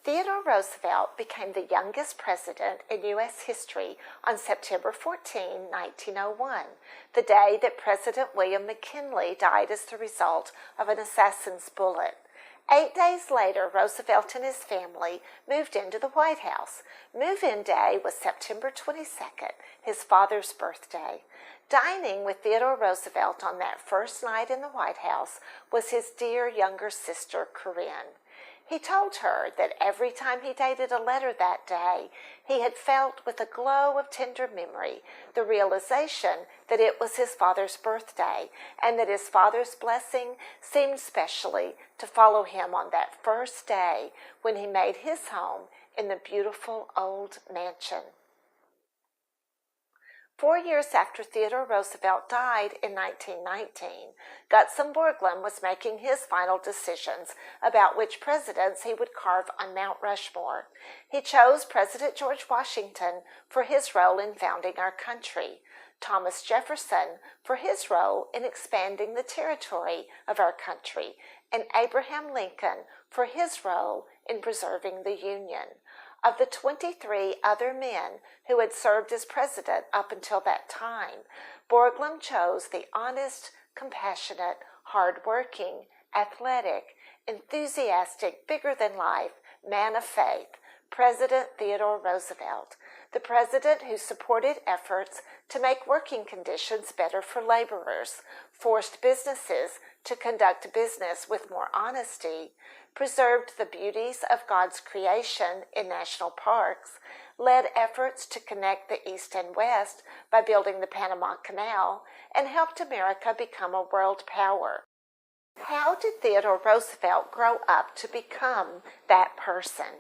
Theodore Roosevelt became the youngest president in U.S. history on September 14, 1901, the day that President William McKinley died as the result of an assassin's bullet. 8 days later, Roosevelt and his family moved into the White House. Move-in day was September 22nd, his father's birthday. Dining with Theodore Roosevelt on that first night in the White House was his dear younger sister, Corinne. He told her that every time he dated a letter that day, he had felt with a glow of tender memory the realization that it was his father's birthday and that his father's blessing seemed specially to follow him on that first day when he made his home in the beautiful old mansion. 4 years after Theodore Roosevelt died in 1919, Gutzon Borglum was making his final decisions about which presidents he would carve on Mount Rushmore. He chose President George Washington for his role in founding our country, Thomas Jefferson for his role in expanding the territory of our country, and Abraham Lincoln for his role in preserving the Union. Of the 23 other men who had served as president up until that time, Borglum chose the honest, compassionate, hard-working, athletic, enthusiastic, bigger-than-life man of faith, President Theodore Roosevelt, the president who supported efforts to make working conditions better for laborers, forced businesses to conduct business with more honesty, preserved the beauties of God's creation in national parks, led efforts to connect the East and West by building the Panama Canal, and helped America become a world power. How did Theodore Roosevelt grow up to become that person?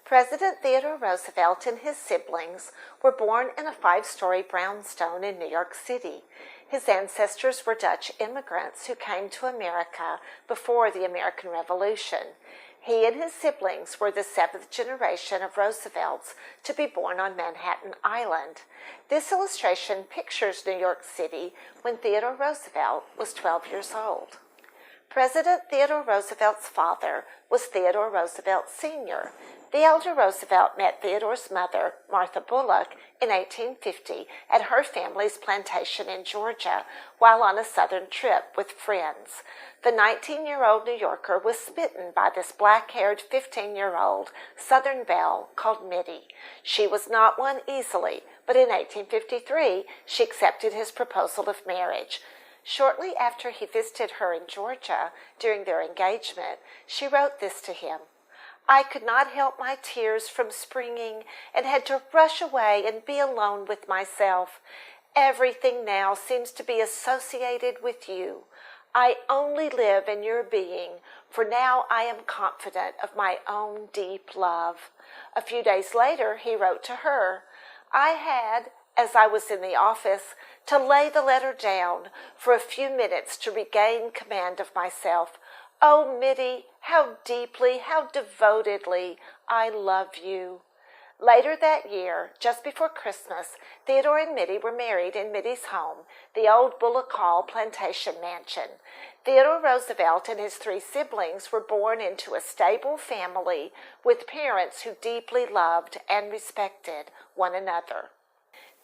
President Theodore Roosevelt and his siblings were born in a 5-story brownstone in New York City. His ancestors were Dutch immigrants who came to America before the American Revolution. He and his siblings were the 7th generation of Roosevelts to be born on Manhattan Island. This illustration pictures New York City when Theodore Roosevelt was 12 years old. President Theodore Roosevelt's father was Theodore Roosevelt Sr. The elder Roosevelt met Theodore's mother, Martha Bullock, in 1850 at her family's plantation in Georgia while on a southern trip with friends. The 19-year-old New Yorker was smitten by this black-haired 15-year-old Southern belle called Mittie. She was not won easily, but in 1853 she accepted his proposal of marriage. Shortly after he visited her in Georgia during their engagement, she wrote this to him: "I could not help my tears from springing and had to rush away and be alone with myself. Everything now seems to be associated with you. I only live in your being, for now I am confident of my own deep love." A few days later, he wrote to her, "I had, as I was in the office, to lay the letter down for a few minutes to regain command of myself. Oh, Mittie, how deeply, how devotedly I love you." Later that year, just before Christmas, Theodore and Mittie were married in Mittie's home, the old Bullock Hall plantation mansion. Theodore Roosevelt and his 3 siblings were born into a stable family with parents who deeply loved and respected one another.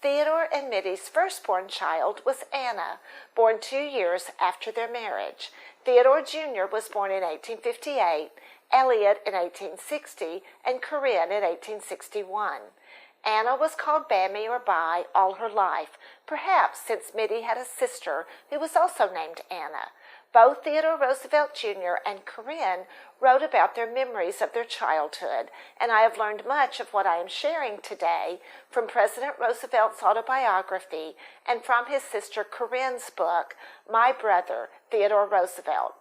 Theodore and Mittie's firstborn child was Anna, born 2 years after their marriage. Theodore Jr. was born in 1858, Elliot in 1860, and Corinne in 1861. Anna was called Bammy or Bai all her life, perhaps since Mittie had a sister who was also named Anna. Both Theodore Roosevelt Jr. and Corinne wrote about their memories of their childhood, and I have learned much of what I am sharing today from President Roosevelt's autobiography and from his sister Corinne's book, My Brother, Theodore Roosevelt.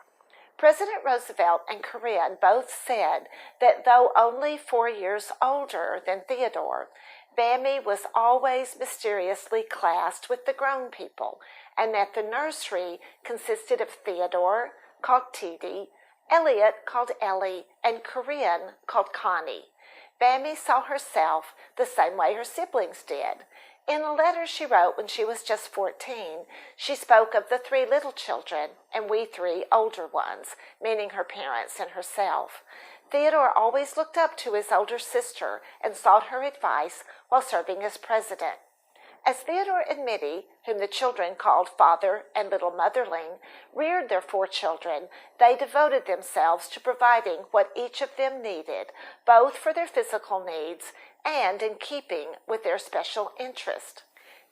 President Roosevelt and Corinne both said that though only 4 years older than Theodore, Bammy was always mysteriously classed with the grown people, and that the nursery consisted of Theodore, called Teddy, Elliot, called Ellie, and Corinne, called Connie. Bammy saw herself the same way her siblings did. In a letter she wrote when she was just 14, she spoke of the 3 little children and we 3 older ones, meaning her parents and herself. Theodore always looked up to his older sister and sought her advice while serving as president. As Theodore and Mittie, whom the children called Father and Little Motherling, reared their 4 children, they devoted themselves to providing what each of them needed, both for their physical needs and in keeping with their special interest.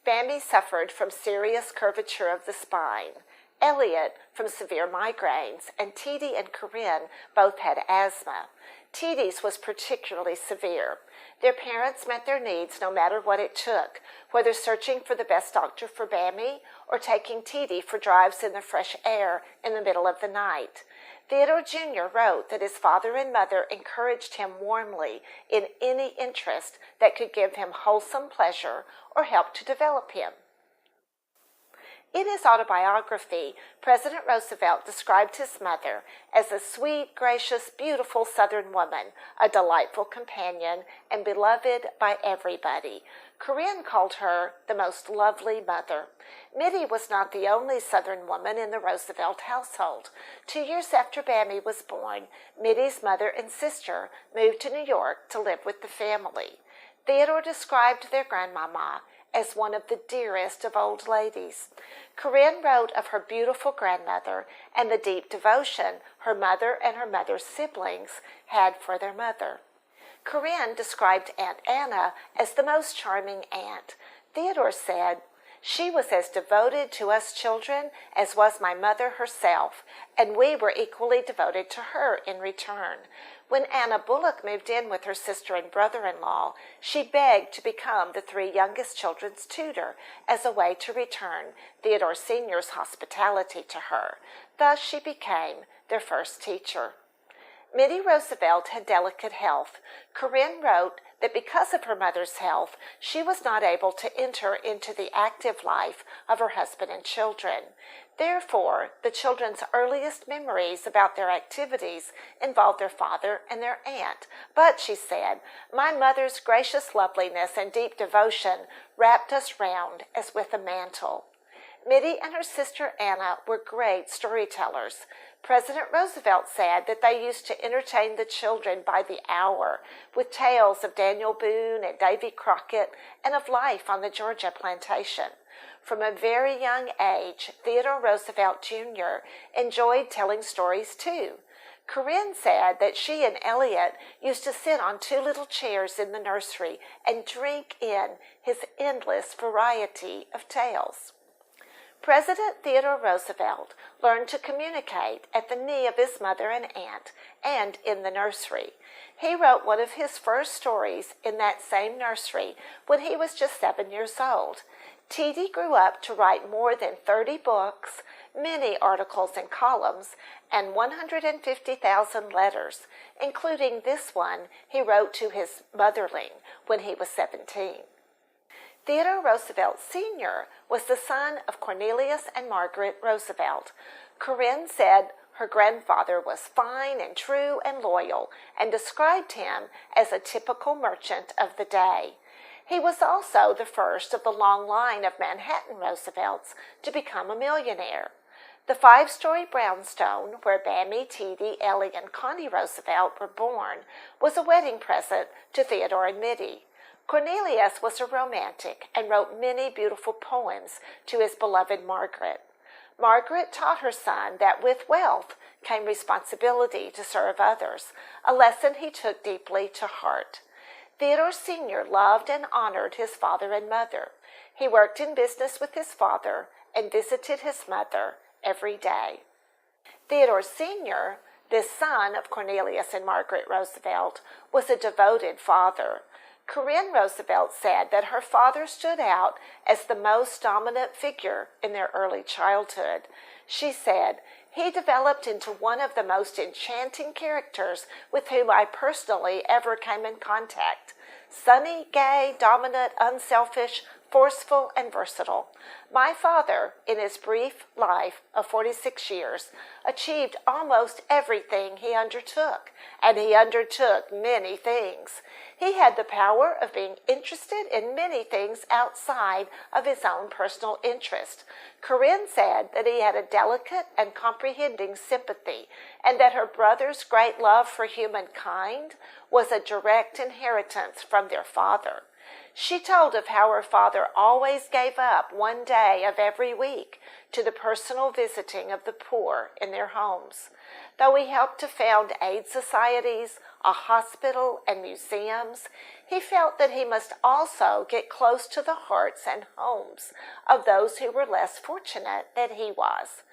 Bambi suffered from serious curvature of the spine, Elliot from severe migraines, and Teedy and Corinne both had asthma. Teedy's was particularly severe. Their parents met their needs no matter what it took, whether searching for the best doctor for Bambi or taking Teedy for drives in the fresh air in the middle of the night. Theodore Jr. wrote that his father and mother encouraged him warmly in any interest that could give him wholesome pleasure or help to develop him. In his autobiography, President Roosevelt described his mother as a sweet, gracious, beautiful Southern woman, a delightful companion, and beloved by everybody. Corinne called her the most lovely mother. Mittie was not the only Southern woman in the Roosevelt household. 2 years after Bambi was born, Mittie's mother and sister moved to New York to live with the family. Theodore described their grandmama as one of the dearest of old ladies. Corinne wrote of her beautiful grandmother and the deep devotion her mother and her mother's siblings had for their mother. Corinne described Aunt Anna as the most charming aunt. Theodore said, "She was as devoted to us children as was my mother herself, and we were equally devoted to her in return. When Anna Bullock moved in with her sister and brother-in-law, she begged to become the 3 youngest children's tutor as a way to return Theodore Sr.'s hospitality to her. Thus she became their first teacher." Mittie Roosevelt had delicate health. Corinne wrote that because of her mother's health, she was not able to enter into the active life of her husband and children. Therefore, the children's earliest memories about their activities involved their father and their aunt. But, she said, "My mother's gracious loveliness and deep devotion wrapped us round as with a mantle." Mittie and her sister Anna were great storytellers. President Roosevelt said that they used to entertain the children by the hour with tales of Daniel Boone and Davy Crockett and of life on the Georgia plantation. From a very young age, Theodore Roosevelt Jr. enjoyed telling stories too. Corinne said that she and Elliot used to sit on 2 little chairs in the nursery and drink in his endless variety of tales. President Theodore Roosevelt learned to communicate at the knee of his mother and aunt and in the nursery. He wrote one of his first stories in that same nursery when he was just 7 years old. Teedy grew up to write more than 30 books, many articles and columns, and 150,000 letters, including this one he wrote to his motherling when he was 17. Theodore Roosevelt Sr. was the son of Cornelius and Margaret Roosevelt. Corinne said her grandfather was fine and true and loyal and described him as a typical merchant of the day. He was also the first of the long line of Manhattan Roosevelts to become a millionaire. The 5-story brownstone where Bambi, Teedy, Ellie, and Connie Roosevelt were born was a wedding present to Theodore and Mittie. Cornelius was a romantic and wrote many beautiful poems to his beloved Margaret. Margaret taught her son that with wealth came responsibility to serve others, a lesson he took deeply to heart. Theodore Sr. loved and honored his father and mother. He worked in business with his father and visited his mother every day. Theodore Sr., this son of Cornelius and Margaret Roosevelt, was a devoted father. Corinne Roosevelt said that her father stood out as the most dominant figure in their early childhood. She said, "He developed into one of the most enchanting characters with whom I personally ever came in contact. Sunny, gay, dominant, unselfish, forceful and versatile. My father, in his brief life of 46 years, achieved almost everything he undertook, and he undertook many things. He had the power of being interested in many things outside of his own personal interest. Corinne said that he had a delicate and comprehending sympathy, and that her brother's great love for humankind was a direct inheritance from their father. She told of how her father always gave up one day of every week to the personal visiting of the poor in their homes. Though he helped to found aid societies, a hospital, and museums, he felt that he must also get close to the hearts and homes of those who were less fortunate than he was.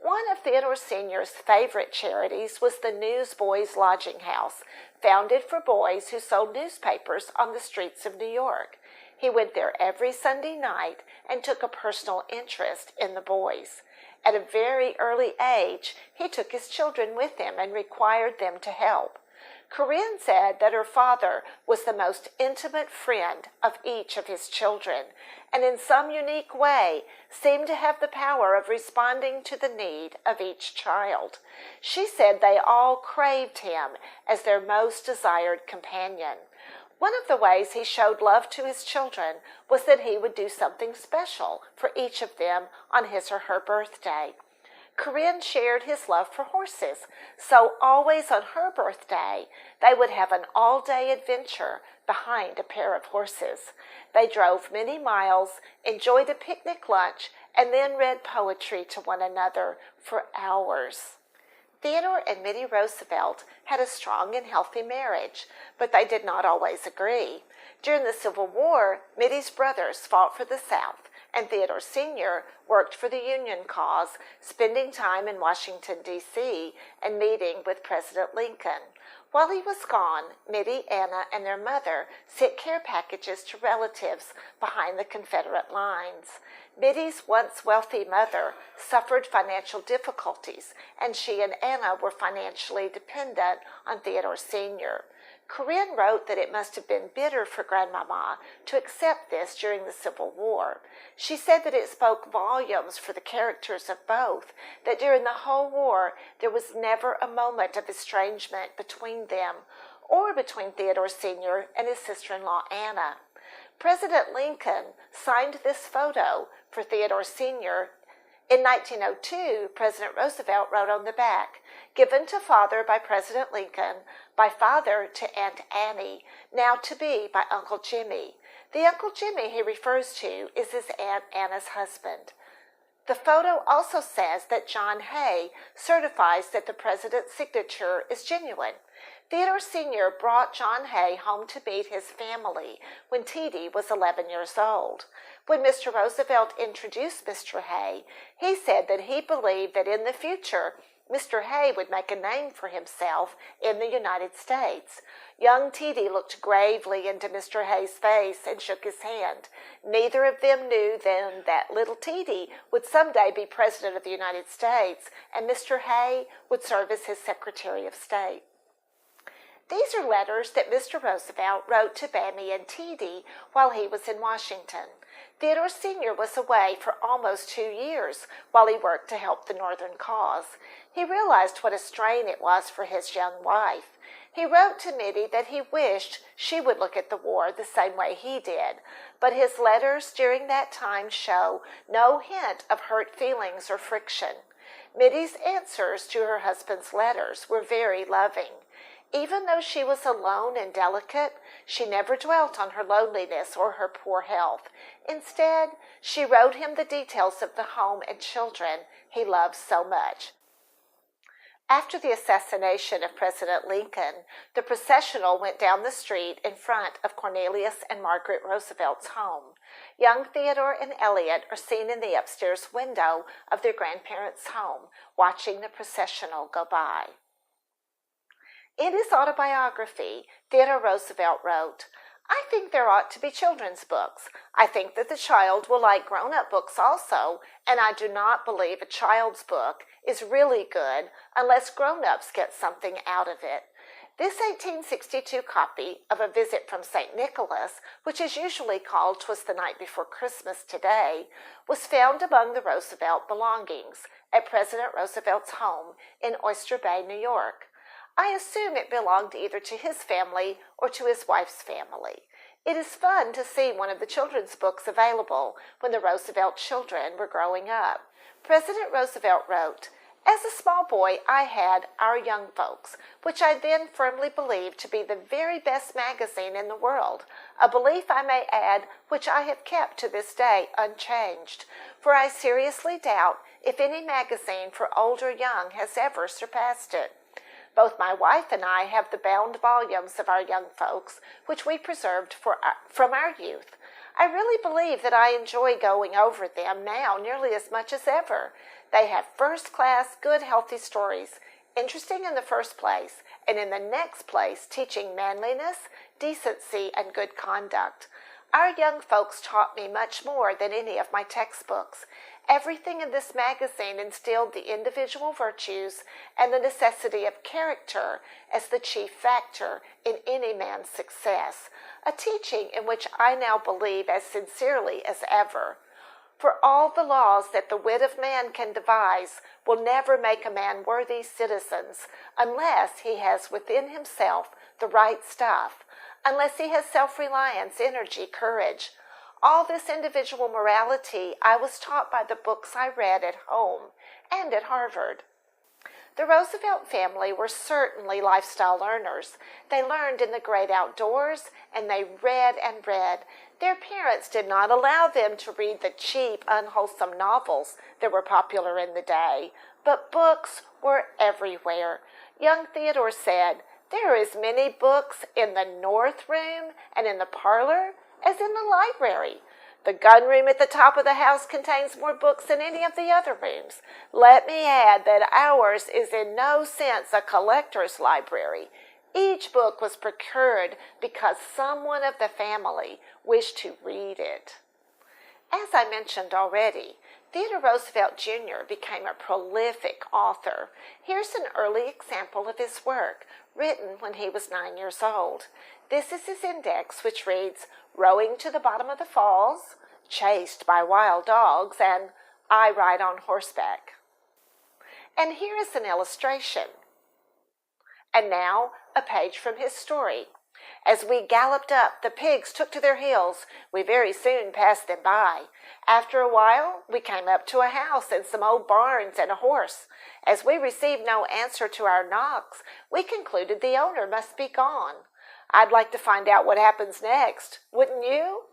One of Theodore Sr.'s favorite charities was the Newsboys Lodging House, founded for boys who sold newspapers on the streets of New York. He went there every Sunday night and took a personal interest in the boys. At a very early age, he took his children with him and required them to help. Corinne said that her father was the most intimate friend of each of his children, and in some unique way seemed to have the power of responding to the need of each child. She said they all craved him as their most desired companion. One of the ways he showed love to his children was that he would do something special for each of them on his or her birthday. Corinne shared his love for horses, so always on her birthday, they would have an all-day adventure behind a pair of horses. They drove many miles, enjoyed a picnic lunch, and then read poetry to one another for hours. Theodore and Mittie Roosevelt had a strong and healthy marriage, but they did not always agree. During the Civil War, Mittie's brothers fought for the South, and Theodore Sr. worked for the Union cause, spending time in Washington, D.C., and meeting with President Lincoln. While he was gone, Mittie, Anna, and their mother sent care packages to relatives behind the Confederate lines. Mittie's once wealthy mother suffered financial difficulties, and she and Anna were financially dependent on Theodore Sr. Corinne wrote that it must have been bitter for Grandmama to accept this during the Civil War. She said that it spoke volumes for the characters of both, that during the whole war there was never a moment of estrangement between them, or between Theodore Sr. and his sister-in-law Anna. President Lincoln signed this photo for Theodore Sr. In 1902, President Roosevelt wrote on the back, "Given to Father by President Lincoln, by Father to Aunt Annie, now to be by Uncle Jimmy." The Uncle Jimmy he refers to is his Aunt Anna's husband. The photo also says that John Hay certifies that the president's signature is genuine. Theodore Sr. brought John Hay home to meet his family when T.D. was 11 years old. When Mr. Roosevelt introduced Mr. Hay, he said that he believed that in the future, Mr. Hay would make a name for himself in the United States. Young T.D. looked gravely into Mr. Hay's face and shook his hand. Neither of them knew then that little T.D. would someday be President of the United States, and Mr. Hay would serve as his Secretary of State. These are letters that Mr. Roosevelt wrote to Bammy and T.D. while he was in Washington. Theodore Sr. was away for almost 2 years while he worked to help the Northern cause. He realized what a strain it was for his young wife. He wrote to Mittie that he wished she would look at the war the same way he did, but his letters during that time show no hint of hurt feelings or friction. Mittie's answers to her husband's letters were very loving. Even though she was alone and delicate, she never dwelt on her loneliness or her poor health. Instead, she wrote him the details of the home and children he loved so much. After the assassination of President Lincoln, the processional went down the street in front of Cornelius and Margaret Roosevelt's home. Young Theodore and Elliot are seen in the upstairs window of their grandparents' home, watching the processional go by. In his autobiography, Theodore Roosevelt wrote, "I think there ought to be children's books. I think that the child will like grown-up books also, and I do not believe a child's book is really good unless grown-ups get something out of it." This 1862 copy of A Visit from St. Nicholas, which is usually called 'Twas the Night Before Christmas today, was found among the Roosevelt belongings at President Roosevelt's home in Oyster Bay, New York. I assume it belonged either to his family or to his wife's family. It is fun to see one of the children's books available when the Roosevelt children were growing up. President Roosevelt wrote, "As a small boy, I had Our Young Folks, which I then firmly believed to be the very best magazine in the world, a belief, I may add, which I have kept to this day unchanged, for I seriously doubt if any magazine for old or young has ever surpassed it. Both my wife and I have the bound volumes of Our Young Folks, which we preserved from our youth. I really believe that I enjoy going over them now nearly as much as ever. They have first-class, good, healthy stories, interesting in the first place, and in the next place teaching manliness, decency, and good conduct. Our Young Folks taught me much more than any of my textbooks. Everything in this magazine instilled the individual virtues and the necessity of character as the chief factor in any man's success, a teaching in which I now believe as sincerely as ever. For all the laws that the wit of man can devise will never make a man worthy citizens unless he has within himself the right stuff, unless he has self-reliance, energy, courage. All this individual morality I was taught by the books I read at home and at Harvard." The Roosevelt family were certainly lifestyle learners. They learned in the great outdoors, and they read and read. Their parents did not allow them to read the cheap, unwholesome novels that were popular in the day, but books were everywhere. Young Theodore said, "There are as many books in the north room and in the parlor as in the library. The gun room at the top of the house contains more books than any of the other rooms. Let me add that ours is in no sense a collector's library. Each book was procured because someone of the family wished to read it." As I mentioned already, Theodore Roosevelt Jr. became a prolific author. Here's an early example of his work, written when he was 9 years old. This is his index, which reads, "Rowing to the bottom of the falls, chased by wild dogs, and I ride on horseback." And here is an illustration. And now, a page from his story. "As we galloped up, the pigs took to their heels. We very soon passed them by. After a while, we came up to a house and some old barns and a horse. As we received no answer to our knocks, we concluded the owner must be gone. I'd like to find out what happens next, wouldn't you?"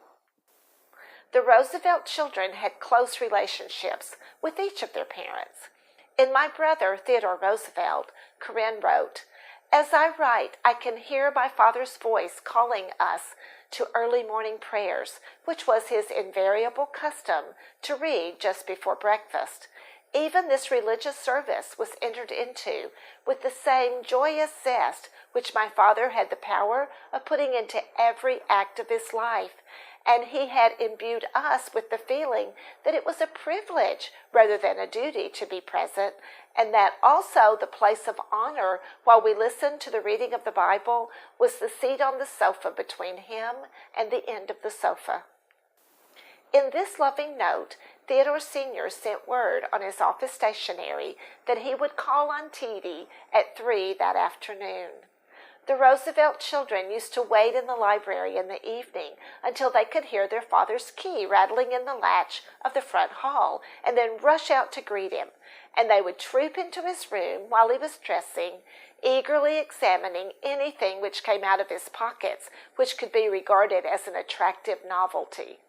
The Roosevelt children had close relationships with each of their parents. In My Brother, Theodore Roosevelt, Corinne wrote, "As I write, I can hear my father's voice calling us to early morning prayers, which was his invariable custom to read just before breakfast. Even this religious service was entered into with the same joyous zest which my father had the power of putting into every act of his life, and he had imbued us with the feeling that it was a privilege rather than a duty to be present, and that also the place of honor while we listened to the reading of the Bible was the seat on the sofa between him and the end of the sofa." In this loving note, Theodore Sr. sent word on his office stationery that he would call on Teedy at 3 that afternoon. The Roosevelt children used to wait in the library in the evening until they could hear their father's key rattling in the latch of the front hall, and then rush out to greet him, and they would troop into his room while he was dressing, eagerly examining anything which came out of his pockets which could be regarded as an attractive novelty.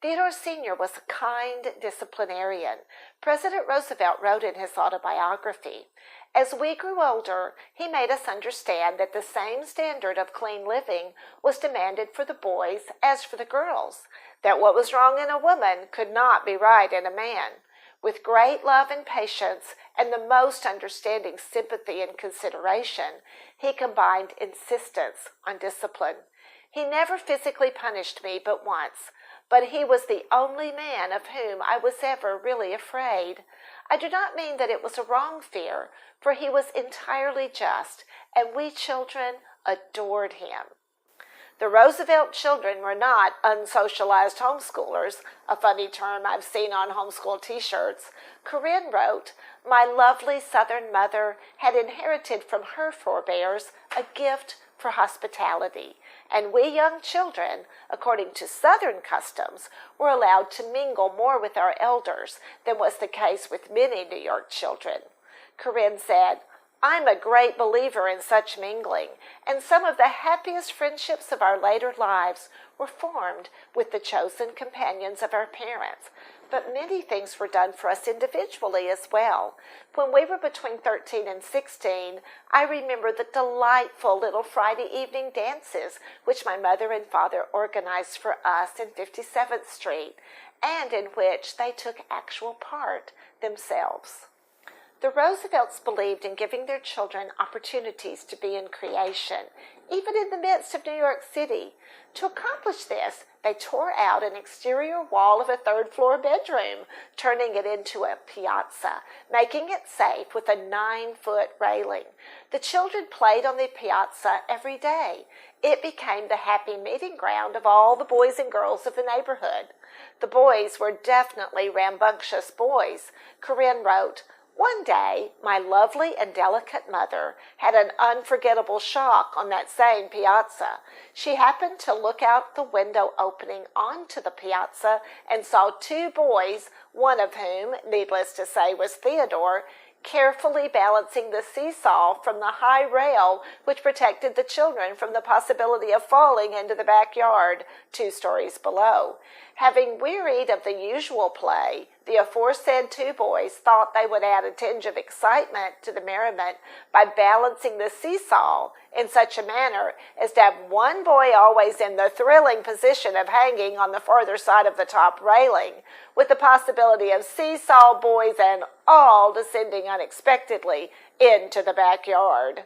Theodore Sr. was a kind disciplinarian. President Roosevelt wrote in his autobiography, "As we grew older, he made us understand that the same standard of clean living was demanded for the boys as for the girls, that what was wrong in a woman could not be right in a man. With great love and patience and the most understanding sympathy and consideration, he combined insistence on discipline. He never physically punished me but once, but he was the only man of whom I was ever really afraid. I do not mean that it was a wrong fear, for he was entirely just, and we children adored him. The Roosevelt children were not unsocialized homeschoolers, a funny term I've seen on homeschool t-shirts. Corinne wrote, "My lovely Southern mother had inherited from her forebears a gift for hospitality, and we young children, according to Southern customs, were allowed to mingle more with our elders than was the case with many New York children." Corinne said, "I'm a great believer in such mingling, and some of the happiest friendships of our later lives were formed with the chosen companions of our parents. But many things were done for us individually as well. When we were between 13 and 16, I remember the delightful little Friday evening dances which my mother and father organized for us in 57th Street, and in which they took actual part themselves." The Roosevelts believed in giving their children opportunities to be in creation, even in the midst of New York City. To accomplish this, they tore out an exterior wall of a third-floor bedroom, turning it into a piazza, making it safe with a 9-foot railing. The children played on the piazza every day. It became the happy meeting ground of all the boys and girls of the neighborhood. The boys were definitely rambunctious boys. Corinne wrote, "One day, my lovely and delicate mother had an unforgettable shock on that same piazza. She happened to look out the window opening onto the piazza and saw 2 boys, one of whom, needless to say, was Theodore, carefully balancing the seesaw from the high rail which protected the children from the possibility of falling into the backyard 2 stories below. Having wearied of the usual play, the aforesaid 2 boys thought they would add a tinge of excitement to the merriment by balancing the seesaw in such a manner as to have one boy always in the thrilling position of hanging on the farther side of the top railing, with the possibility of seesaw boys and all descending unexpectedly into the backyard."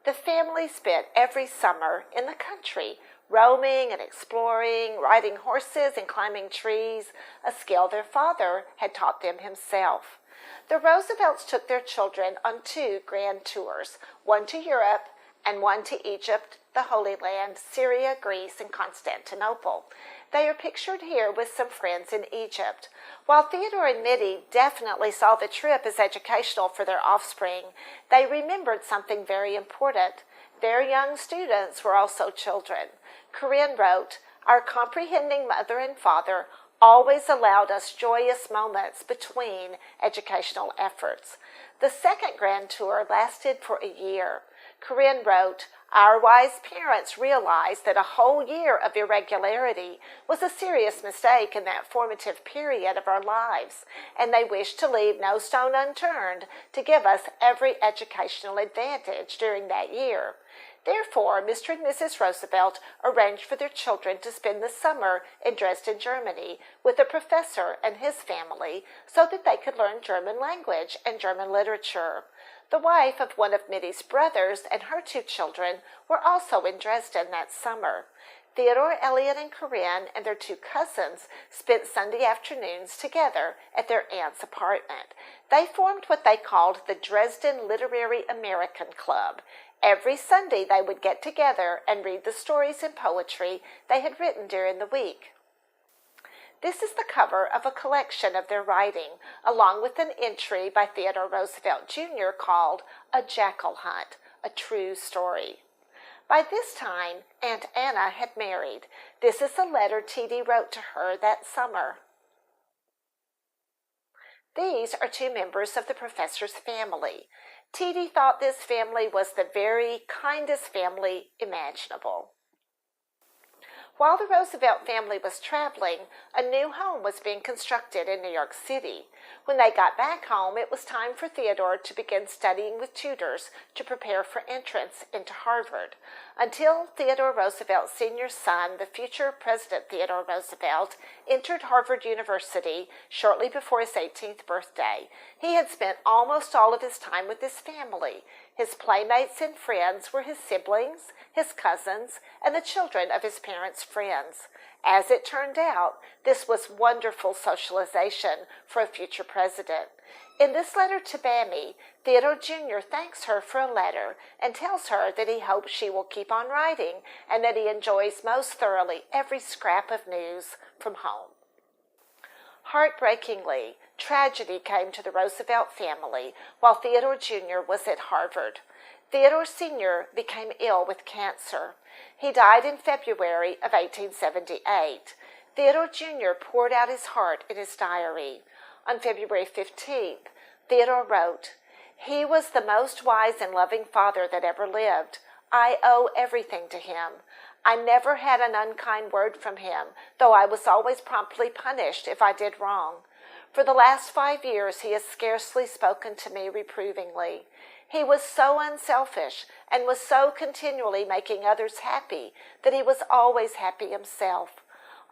The family spent every summer in the country, roaming and exploring, riding horses and climbing trees, a skill their father had taught them himself. The Roosevelts took their children on 2 grand tours, one to Europe and one to Egypt, the Holy Land, Syria, Greece, and Constantinople. They are pictured here with some friends in Egypt. While Theodore and Mittie definitely saw the trip as educational for their offspring, they remembered something very important. Their young students were also children. Corinne wrote, "Our comprehending mother and father always allowed us joyous moments between educational efforts." The second grand tour lasted for a year. Corinne wrote, "Our wise parents realized that a whole year of irregularity was a serious mistake in that formative period of our lives, and they wished to leave no stone unturned to give us every educational advantage during that year. Therefore, Mr. and Mrs. Roosevelt arranged for their children to spend the summer in Dresden, Germany, with a professor and his family, so that they could learn German language and German literature. The wife of one of Mittie's brothers and her 2 children were also in Dresden that summer. Theodore, Elliot, and Corinne and their 2 cousins spent Sunday afternoons together at their aunt's apartment. They formed what they called the Dresden Literary American Club. Every Sunday they would get together and read the stories and poetry they had written during the week. This is the cover of a collection of their writing, along with an entry by Theodore Roosevelt Jr. called "A Jackal Hunt, a True Story." By this time, Aunt Anna had married. This is a letter T.D. wrote to her that summer. These are 2 members of the professor's family. T.D. thought this family was the very kindest family imaginable. While the Roosevelt family was traveling, a new home was being constructed in New York City. When they got back home, it was time for Theodore to begin studying with tutors to prepare for entrance into Harvard. Until Theodore Roosevelt's senior son, the future President Theodore Roosevelt, entered Harvard University shortly before his 18th birthday, he had spent almost all of his time with his family. His playmates and friends were his siblings, his cousins, and the children of his parents' friends. As it turned out, this was wonderful socialization for a future president. In this letter to Bammy, Theodore Jr. thanks her for a letter and tells her that he hopes she will keep on writing and that he enjoys most thoroughly every scrap of news from home. Heartbreakingly, tragedy came to the Roosevelt family while Theodore Jr. was at Harvard. Theodore Sr. became ill with cancer. He died in February of 1878. Theodore Jr. poured out his heart in his diary. On February 15th, Theodore wrote, "He was the most wise and loving father that ever lived. I owe everything to him. I never had an unkind word from him, though I was always promptly punished if I did wrong. For the last 5 years he has scarcely spoken to me reprovingly. He was so unselfish and was so continually making others happy that he was always happy himself.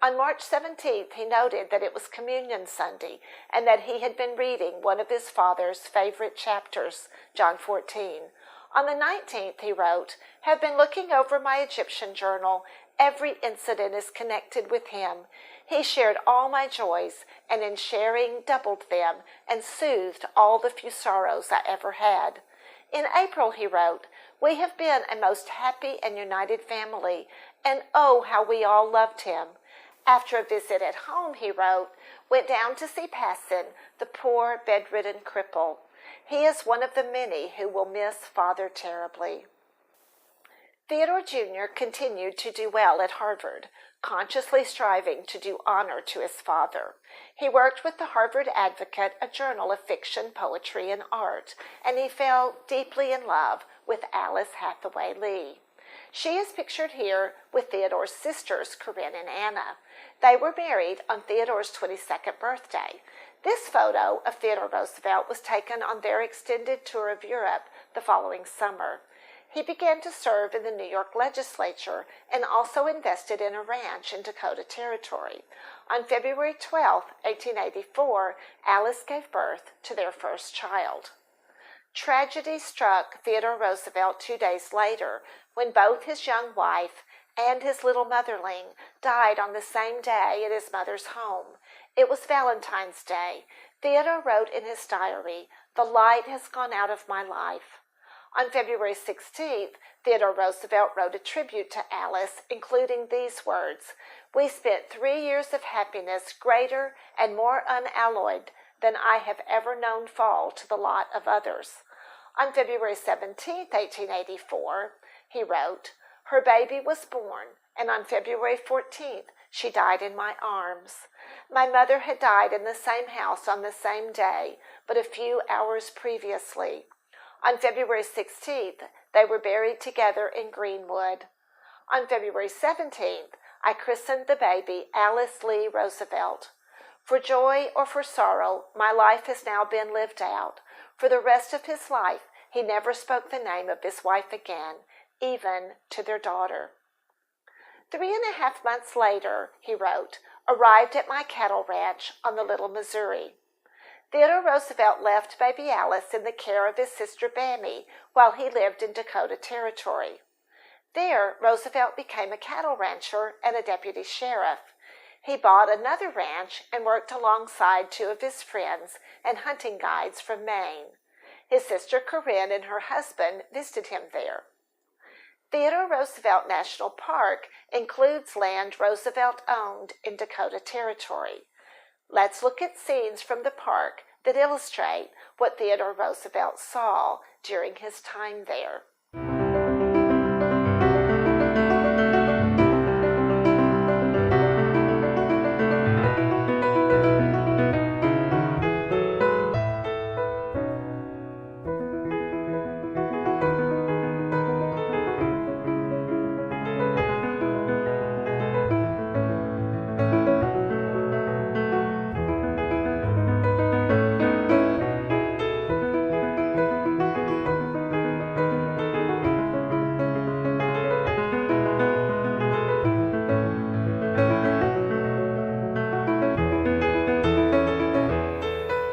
On March 17th, he noted that it was Communion Sunday and that he had been reading one of his father's favorite chapters, John 14. On the 19th, he wrote, "Have been looking over my Egyptian journal. Every incident is connected with him. He shared all my joys, and in sharing doubled them and soothed all the few sorrows I ever had." In April, he wrote, "We have been a most happy and united family, and oh, how we all loved him." After a visit at home, he wrote, "Went down to see Passon, the poor bedridden cripple. He is one of the many who will miss Father terribly." Theodore Jr. continued to do well at Harvard, consciously striving to do honor to his father. He worked with the Harvard Advocate, a journal of fiction, poetry, and art, and he fell deeply in love with Alice Hathaway Lee. She is pictured here with Theodore's sisters, Corinne and Anna. They were married on Theodore's 22nd birthday. This photo of Theodore Roosevelt was taken on their extended tour of Europe the following summer. He began to serve in the New York legislature and also invested in a ranch in Dakota Territory. On February 12, 1884, Alice gave birth to their first child. Tragedy struck Theodore Roosevelt 2 days later when both his young wife and his little motherling died on the same day at his mother's home. It was Valentine's Day. Theodore wrote in his diary, "The light has gone out of my life." On February 16th, Theodore Roosevelt wrote a tribute to Alice, including these words, "We spent 3 years of happiness greater and more unalloyed than I have ever known fall to the lot of others." On February 17th, 1884, he wrote, "Her baby was born, and on February 14th, she died in my arms. My mother had died in the same house on the same day, but a few hours previously. On February 16th, they were buried together in Greenwood. On February 17th, I christened the baby Alice Lee Roosevelt. For joy or for sorrow, my life has now been lived out. For the rest of his life, he never spoke the name of his wife again, even to their daughter." 3.5 months later, he wrote, "Arrived at my cattle ranch on the Little Missouri." Theodore Roosevelt left baby Alice in the care of his sister Bammy while he lived in Dakota Territory. There, Roosevelt became a cattle rancher and a deputy sheriff. He bought another ranch and worked alongside 2 of his friends and hunting guides from Maine. His sister Corinne and her husband visited him there. Theodore Roosevelt National Park includes land Roosevelt owned in Dakota Territory. Let's look at scenes from the park that illustrate what Theodore Roosevelt saw during his time there.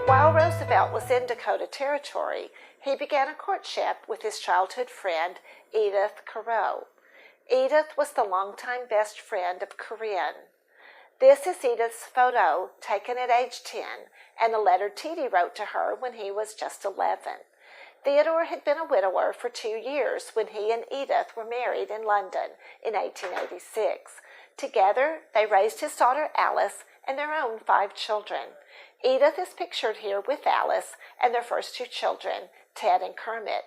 While Roosevelt was in Dakota Territory, he began a courtship with his childhood friend, Edith Carew. Edith was the longtime best friend of Corinne. This is Edith's photo taken at age 10 and a letter Teddy wrote to her when he was just 11. Theodore had been a widower for 2 years when he and Edith were married in London in 1886. Together, they raised his daughter Alice and their own 5 children. Edith is pictured here with Alice and their first 2 children, Ted and Kermit.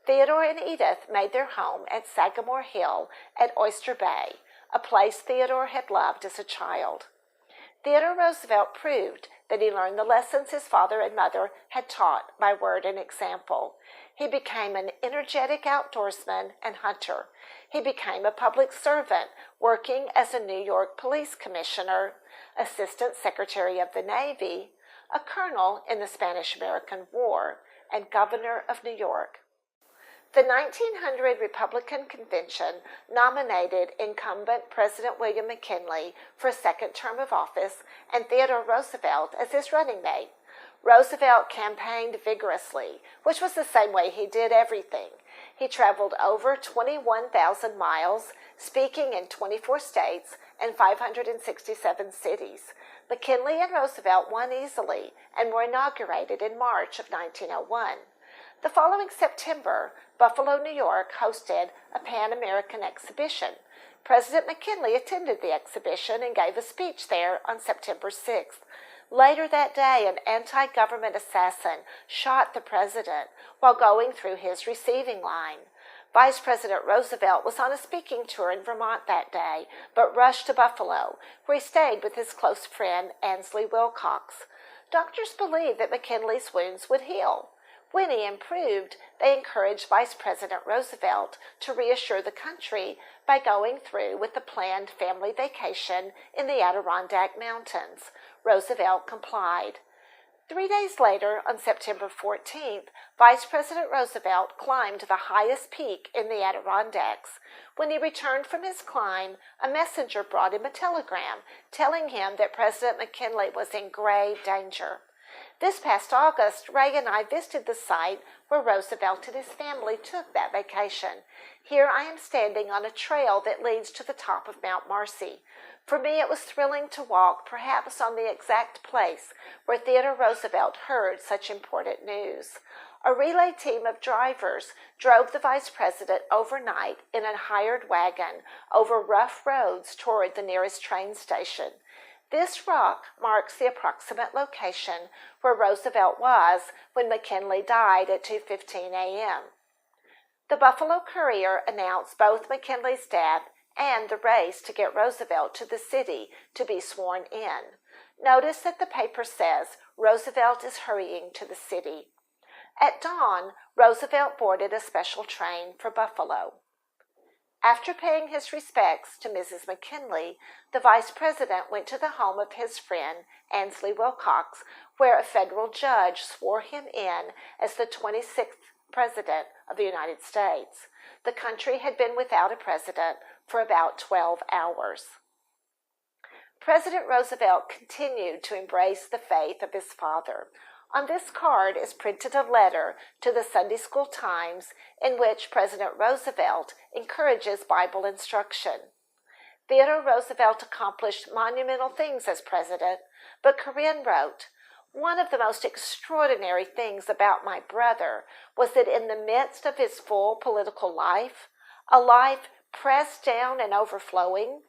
Theodore and Edith made their home at Sagamore Hill at Oyster Bay, a place Theodore had loved as a child. Theodore Roosevelt proved that he learned the lessons his father and mother had taught by word and example. He became an energetic outdoorsman and hunter. He became a public servant, working as a New York police commissioner, assistant secretary of the Navy, a colonel in the Spanish-American War, and governor of New York. The 1900 Republican Convention nominated incumbent President William McKinley for a second term of office and Theodore Roosevelt as his running mate. Roosevelt campaigned vigorously, which was the same way he did everything. He traveled over 21,000 miles, speaking in 24 states and 567 cities. McKinley and Roosevelt won easily and were inaugurated in March of 1901. The following September, Buffalo, New York hosted a Pan-American exhibition. President McKinley attended the exhibition and gave a speech there on September 6th. Later that day, an anti-government assassin shot the president while going through his receiving line. Vice President Roosevelt was on a speaking tour in Vermont that day, but rushed to Buffalo, where he stayed with his close friend Ansley Wilcox. Doctors believed that McKinley's wounds would heal. When he improved, they encouraged Vice President Roosevelt to reassure the country by going through with the planned family vacation in the Adirondack Mountains. Roosevelt complied. 3 days later, on September 14th, Vice President Roosevelt climbed the highest peak in the Adirondacks. When he returned from his climb, a messenger brought him a telegram telling him that President McKinley was in grave danger. This past August, Ray and I visited the site where Roosevelt and his family took that vacation. Here I am standing on a trail that leads to the top of Mount Marcy. For me, it was thrilling to walk, perhaps on the exact place where Theodore Roosevelt heard such important news. A relay team of drivers drove the vice president overnight in a hired wagon over rough roads toward the nearest train station. This rock marks the approximate location where Roosevelt was when McKinley died at 2:15 a.m. The Buffalo Courier announced both McKinley's death and the race to get Roosevelt to the city to be sworn in. Notice that the paper says Roosevelt is hurrying to the city. At dawn, Roosevelt boarded a special train for Buffalo. After paying his respects to Mrs. McKinley, the vice president went to the home of his friend, Ansley Wilcox, where a federal judge swore him in as the 26th president of the United States. The country had been without a president for about 12 hours. President Roosevelt continued to embrace the faith of his father. On this card is printed a letter to the Sunday School Times in which President Roosevelt encourages Bible instruction. Theodore Roosevelt accomplished monumental things as president, but Corinne wrote, "One of the most extraordinary things about my brother was that in the midst of his full political life, a life pressed down and overflowing,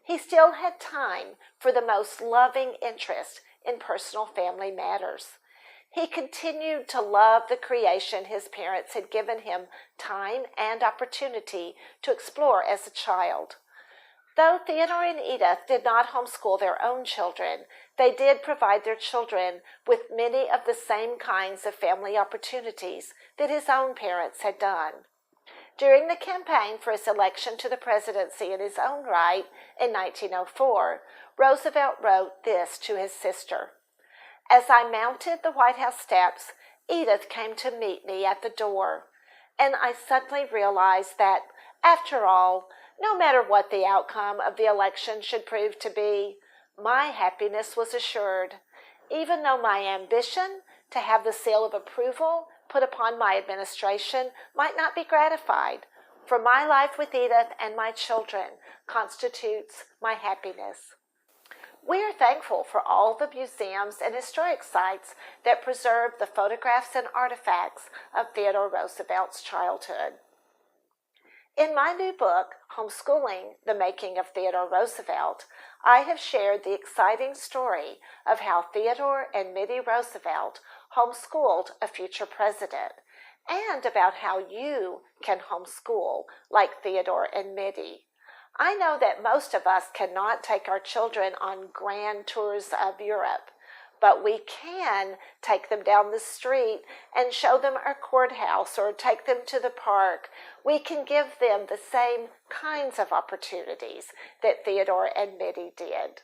he still had time for the most loving interest in personal family matters. He continued to love the creation his parents had given him time and opportunity to explore as a child. Though Theodore and Edith did not homeschool their own children, they did provide their children with many of the same kinds of family opportunities that his own parents had done. During the campaign for his election to the presidency in his own right in 1904, Roosevelt wrote this to his sister. As I mounted the White House steps, Edith came to meet me at the door, and I suddenly realized that, after all, no matter what the outcome of the election should prove to be, my happiness was assured, even though my ambition to have the seal of approval put upon my administration might not be gratified. For my life with Edith and my children constitutes my happiness. We are thankful for all the museums and historic sites that preserve the photographs and artifacts of Theodore Roosevelt's childhood. In my new book, Homeschooling, The Making of Theodore Roosevelt, I have shared the exciting story of how Theodore and Mittie Roosevelt homeschooled a future president, and about how you can homeschool like Theodore and Mittie. I know that most of us cannot take our children on grand tours of Europe, but we can take them down the street and show them our courthouse or take them to the park. We can give them the same kinds of opportunities that Theodore and Mittie did.